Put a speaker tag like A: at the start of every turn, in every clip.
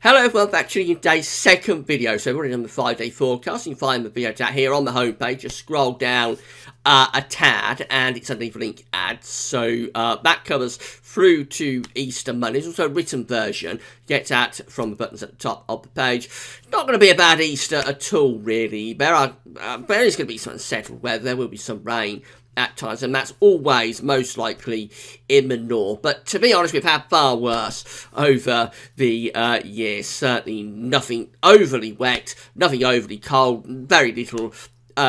A: Hello everyone, back to today's second video. So we're already on the 5-day forecast. You can find the video chat here on the homepage. Just scroll down a tad and it's underneath link ads. So that covers through to Easter Monday. There's also a written version. Get at from the buttons at the top of the page. Not going to be a bad Easter at all, really. There is going to be some unsettled weather. There will be some rain at times, and that's always most likely in the north. But to be honest, we've had far worse over the years. Certainly nothing overly wet, nothing overly cold, very little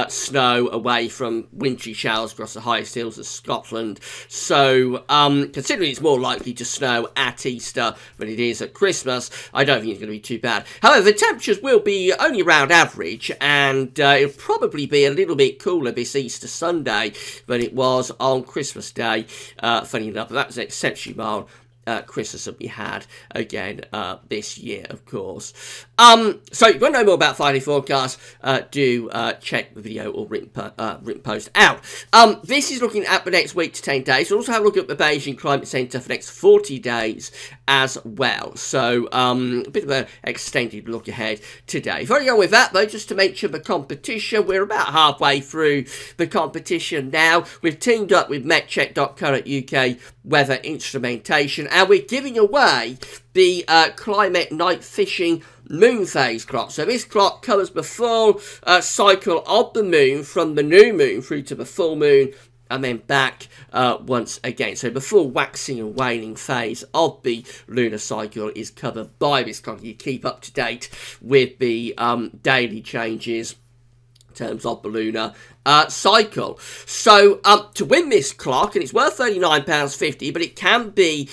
A: snow away from wintry showers across the highest hills of Scotland. So, considering it's more likely to snow at Easter than it is at Christmas, I don't think it's going to be too bad. However, the temperatures will be only around average, and it'll probably be a little bit cooler this Easter Sunday than it was on Christmas Day. Funny enough, that was exceptionally mild Christmas that we had again this year, of course. So if you want to know more about 5-day forecast, do check the video or written post out. This is looking at the next week to 10 days. We'll also have a look at the Beijing Climate Centre for the next 40 days as well. So a bit of an extended look ahead today. Before we go with that though, just to mention the competition, we're about halfway through the competition now. We've teamed up with metcheck.co.uk weather instrumentation, and we're giving away the Climate Night Fishing Moon Phase clock. So this clock covers the full cycle of the moon from the new moon through to the full moon and then back once again. So the full waxing and waning phase of the lunar cycle is covered by this clock. You keep up to date with the daily changes in terms of the lunar cycle. So to win this clock, and it's worth £39.50, but it can be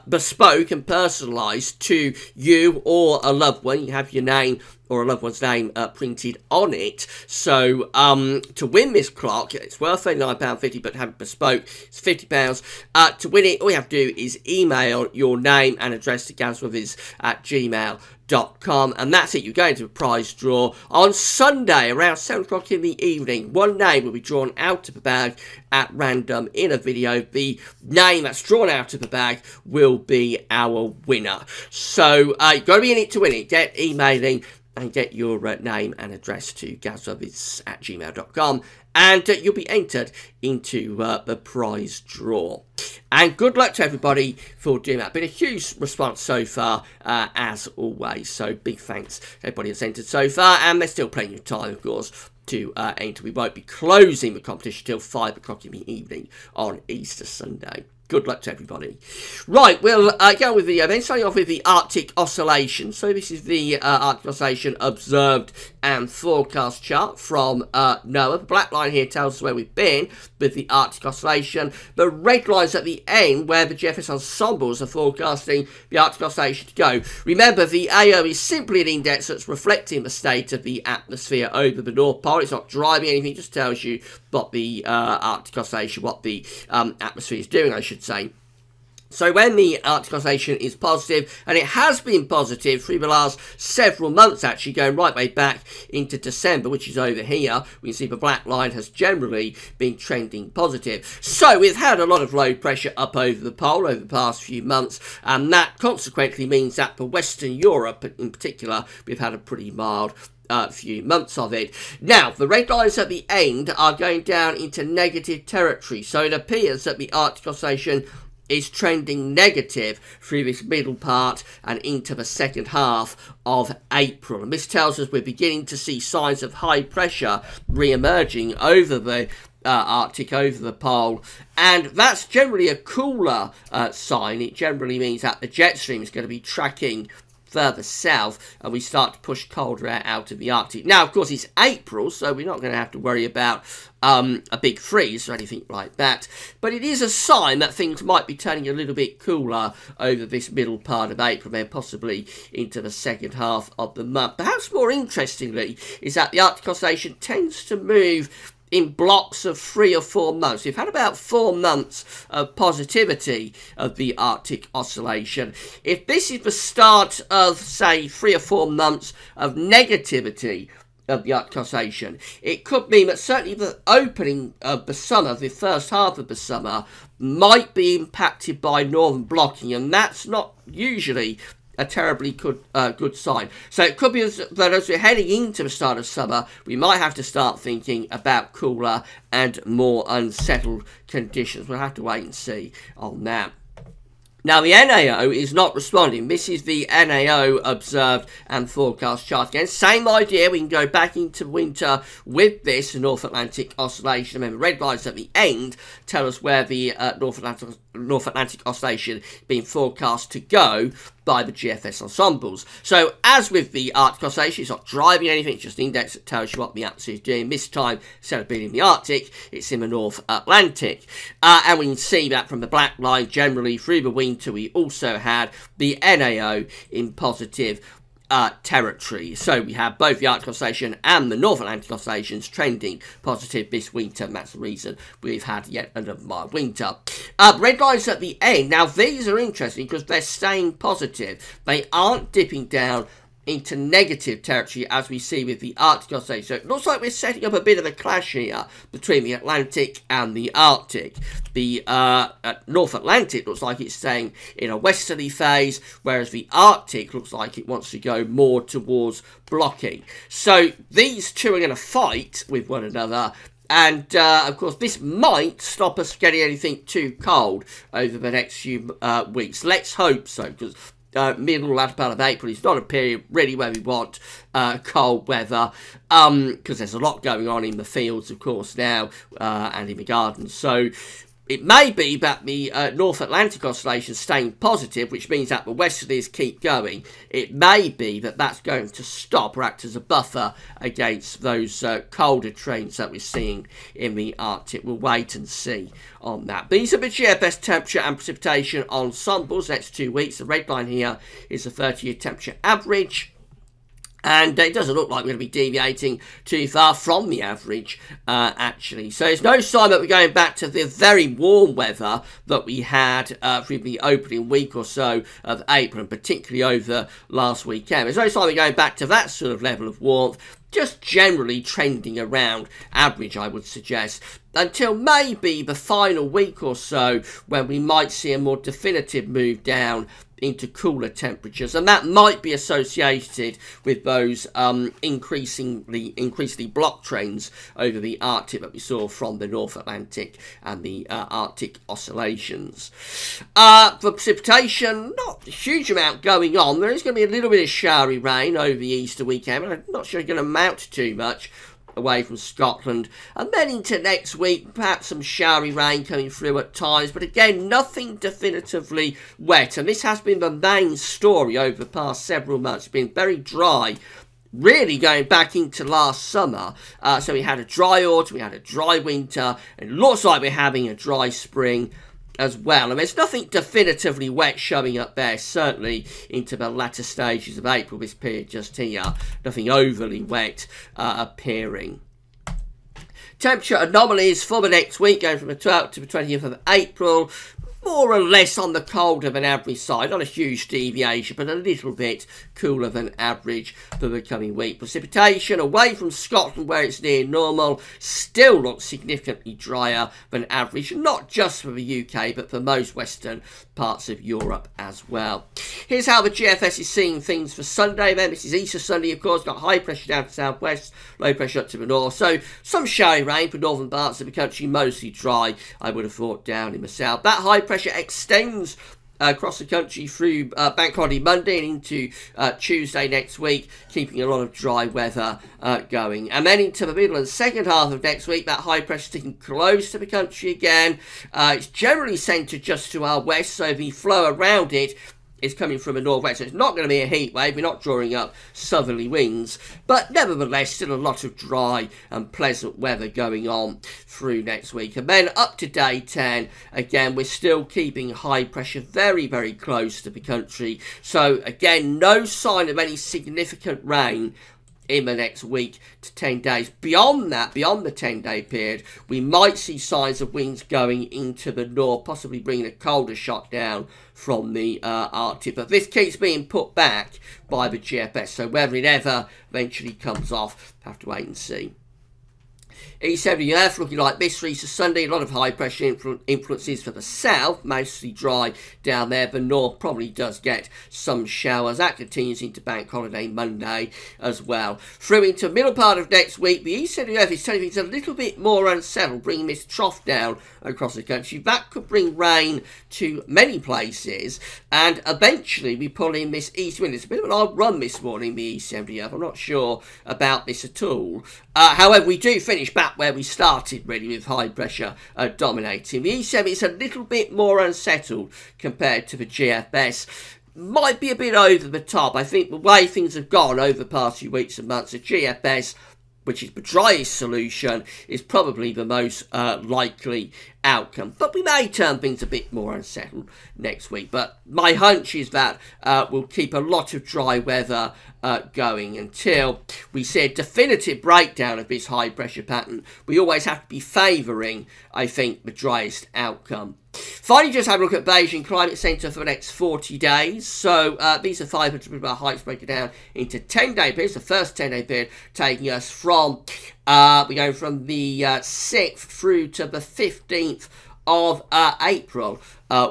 A: bespoke and personalised to you or a loved one. You have your name or a loved one's name printed on it. So to win this clock, it's worth £39.50, but to have it bespoke, it's £50. To win it, all you have to do is email your name and address to gazwithers@gmail.com, and that's it. You go into a prize draw on Sunday around 7 o'clock in the evening. One name will be drawn out of the bag at random in a video. The name that's drawn out of the bag will be our winner. So you've got to be in it to win it. Get emailing and get your name and address to gazwithers@gmail.com, and you'll be entered into the prize draw. And good luck to everybody for doing that. Been a huge response so far, as always. So big thanks to everybody that's entered so far, and there's still plenty of time, of course, to enter. We won't be closing the competition till 5 o'clock in the evening on Easter Sunday. Good luck to everybody. Right, we'll go with the then starting off with the Arctic Oscillation. So this is the Arctic Oscillation observed and forecast chart from NOAA. The black line here tells us where we've been with the Arctic Oscillation. The red line's at the end where the GFS ensembles are forecasting the Arctic Oscillation to go. Remember, the AO is simply an index that's reflecting the state of the atmosphere over the North Pole. It's not driving anything, it just tells you what the Arctic Oscillation, what the atmosphere is doing, I should say. So when the Arctic Oscillation is positive, and it has been positive through the last several months actually, going right way back into December, which is over here, we can see the black line has generally been trending positive. So we've had a lot of low pressure up over the pole over the past few months, and that consequently means that for Western Europe in particular, we've had a pretty mild few months of it. Now, the red lines at the end are going down into negative territory, so it appears that the Arctic Oscillation is trending negative through this middle part and into the second half of April. And this tells us we're beginning to see signs of high pressure re-emerging over the Arctic, over the pole, and that's generally a cooler sign. It generally means that the jet stream is going to be tracking further south, and we start to push colder air out of the Arctic. Now, of course, it's April, so we're not going to have to worry about a big freeze or anything like that, but it is a sign that things might be turning a little bit cooler over this middle part of April, then possibly into the second half of the month. Perhaps more interestingly is that the Arctic Oscillation tends to move in blocks of 3 or 4 months. We've had about 4 months of positivity of the Arctic Oscillation. If this is the start of, say, 3 or 4 months of negativity of the Arctic Oscillation, it could mean that certainly the opening of the summer, the first half of the summer, might be impacted by northern blocking, and that's not usually a terribly good sign. So it could be that as we're heading into the start of summer, we might have to start thinking about cooler and more unsettled conditions. We'll have to wait and see on that. Now, the NAO is not responding. This is the NAO observed and forecast chart again. Same idea. We can go back into winter with this North Atlantic Oscillation. Remember, red lines at the end tell us where the North Atlantic Oscillation is being forecast to go by the GFS ensembles. So, as with the Arctic Oscillation, it's not driving anything, it's just an index that tells you what the atmosphere is doing. This time, instead of being in the Arctic, it's in the North Atlantic. And we can see that from the black line, generally through the winter, we also had the NAO in positive territory. So we have both the Arctic Oscillation and the North Atlantic Oscillations trending positive this winter, and that's the reason we've had yet another mild winter. Red lines at the end. Now these are interesting because they're staying positive. They aren't dipping down into negative territory as we see with the Arctic Oscillation. So it looks like we're setting up a bit of a clash here between the Atlantic and the Arctic. The North Atlantic looks like it's staying in a westerly phase, whereas the Arctic looks like it wants to go more towards blocking. So these two are going to fight with one another. And, of course, this might stop us getting anything too cold over the next few weeks. Let's hope so, because middle, latter part of April is not a period really where we want cold weather, because there's a lot going on in the fields, of course, now, and in the gardens. So it may be that the North Atlantic Oscillation is staying positive, which means that the westerlies keep going. It may be that that's going to stop or act as a buffer against those colder trends that we're seeing in the Arctic. We'll wait and see on that. These are the GFS temperature and precipitation ensembles next 2 weeks. The red line here is the 30-year temperature average. And it doesn't look like we're going to be deviating too far from the average, actually. So there's no sign that we're going back to the very warm weather that we had through the opening week or so of April, and particularly over last weekend. There's no sign we're going back to that sort of level of warmth, just generally trending around average, I would suggest, until maybe the final week or so, when we might see a more definitive move down into cooler temperatures, and that might be associated with those increasingly block trends over the Arctic that we saw from the North Atlantic and the Arctic Oscillations. For precipitation, not a huge amount going on. There is going to be a little bit of showery rain over the Easter weekend, but I'm not sure it's going to amount to too much away from Scotland, and then into next week, perhaps some showery rain coming through at times, but again, nothing definitively wet, and this has been the main story over the past several months. It's been very dry, really going back into last summer. So we had a dry autumn, we had a dry winter, and it looks like we're having a dry spring as well. And there's nothing definitively wet showing up there, certainly into the latter stages of April, this period just here. Nothing overly wet appearing. Temperature anomalies for the next week, going from the 12th to the 20th of April. More or less on the colder than average side, not a huge deviation, but a little bit cooler than average for the coming week. Precipitation away from Scotland, where it's near normal, still looks significantly drier than average, not just for the UK, but for most western parts of Europe as well. Here's how the GFS is seeing things for Sunday then. This is Easter Sunday, of course, got high pressure down to southwest, low pressure up to the north, so some showery rain for northern parts of the country, mostly dry, I would have thought, down in the south. That high pressure extends across the country through Bank Holiday Monday and into Tuesday next week, keeping a lot of dry weather going. And then into the middle and second half of next week, that high pressure sticking close to the country again. It's generally centred just to our west, so the flow around it is coming from the northwest, so it's not going to be a heat wave. We're not drawing up southerly winds, but nevertheless still a lot of dry and pleasant weather going on through next week. And then up to day 10, again we're still keeping high pressure very, very close to the country, so again no sign of any significant rain in the next week to 10 days. Beyond that, beyond the 10-day period, we might see signs of winds going into the north, possibly bringing a colder shot down from the Arctic. But this keeps being put back by the GFS, so whether it ever eventually comes off, have to wait and see. ECMWF looking like this for Easter Sunday. A lot of high pressure influences for the south, mostly dry down there. The north probably does get some showers. That continues into Bank Holiday Monday as well. Through into the middle part of next week, the ECMWF is telling things a little bit more unsettled, bringing this trough down across the country. That could bring rain to many places, and eventually we pull in this east wind. It's a bit of an odd run this morning, the ECMWF. I'm not sure about this at all. However, we do finish back where we started, really, with high pressure dominating. The ECM is a little bit more unsettled compared to the GFS. Might be a bit over the top. I think the way things have gone over the past few weeks and months, the GFS, which is the driest solution, is probably the most likely outcome. But we may turn things a bit more unsettled next week. But my hunch is that we'll keep a lot of dry weather going until we see a definitive breakdown of this high pressure pattern. We always have to be favouring, I think, the driest outcome. Finally, just have a look at Beijing Climate Centre for the next 40 days. So these are 500 millibar heights broken down into 10-day periods. The first 10-day period taking us from, we're going from the 6th through to the 15th of April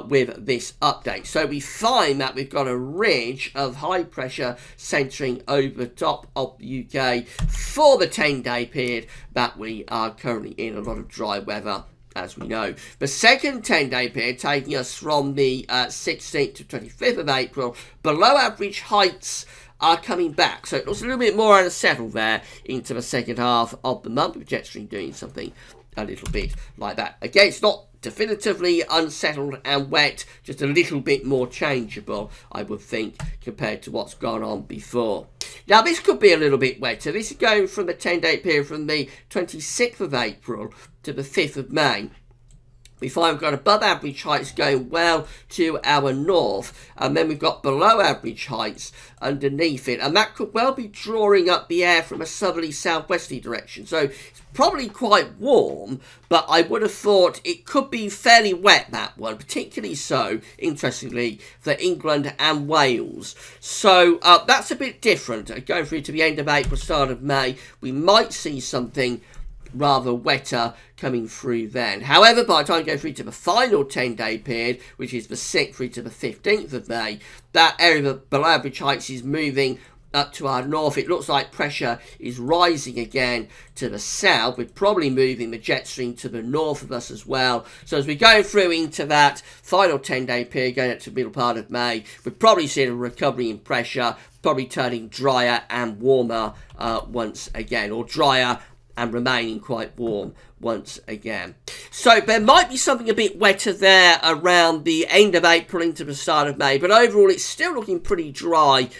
A: with this update. So we find that we've got a ridge of high pressure centering over the top of the UK for the 10-day period that we are currently in. A lot of dry weather, as we know. The second 10-day period taking us from the 16th to 25th of April, below average heights are coming back. So it looks a little bit more unsettled there into the second half of the month, with jet stream doing something a little bit like that. Again, it's not definitively unsettled and wet, just a little bit more changeable, I would think, compared to what's gone on before. Now, this could be a little bit wetter. This is going from the 10-day period from the 26th of April to the 5th of May. We find we've got above average heights going well to our north, and then we've got below average heights underneath it, and that could well be drawing up the air from a southerly southwesterly direction. So it's probably quite warm, but I would have thought it could be fairly wet, that one, particularly so, interestingly, for England and Wales. So that's a bit different. Going through to the end of April, start of May, we might see something rather wetter coming through then. However, by the time we go through to the final 10-day period, which is the 6th through to the 15th of May, that area of below average heights is moving up to our north. It looks like pressure is rising again to the south. We're probably moving the jet stream to the north of us as well. So as we go through into that final 10-day period, going up to the middle part of May, we're probably seeing a recovery in pressure, probably turning drier and warmer once again, or drier and remaining quite warm once again. So there might be something a bit wetter there around the end of April into the start of May, but overall it's still looking pretty dry,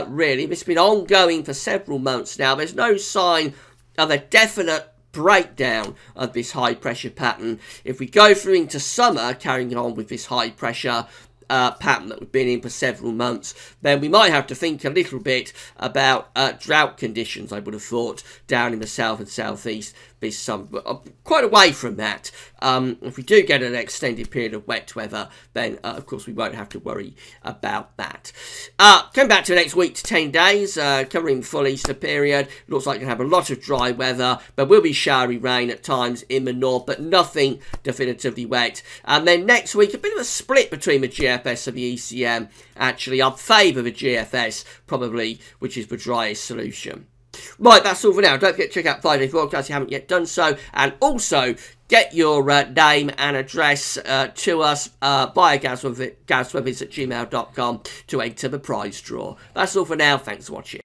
A: really. It's been ongoing for several months now. There's no sign of a definite breakdown of this high pressure pattern. If we go through into summer, carrying on with this high pressure pattern that we've been in for several months, then we might have to think a little bit about drought conditions, I would have thought, down in the south and southeast this summer. But quite away from that. If we do get an extended period of wet weather, then of course we won't have to worry about that. Coming back to the next week to 10 days, covering the full Easter period. Looks like we're going to have a lot of dry weather. There will be showery rain at times in the north, but nothing definitively wet. And then next week, a bit of a split between the GFS and the ECM. Actually, I'd favour the GFS, probably, which is the driest solution. Right, that's all for now. Don't forget to check out 5-Day Forecast if you haven't yet done so. And also, get your name and address to us via GazWebbiz@gmail.com to enter the prize draw. That's all for now. Thanks for watching.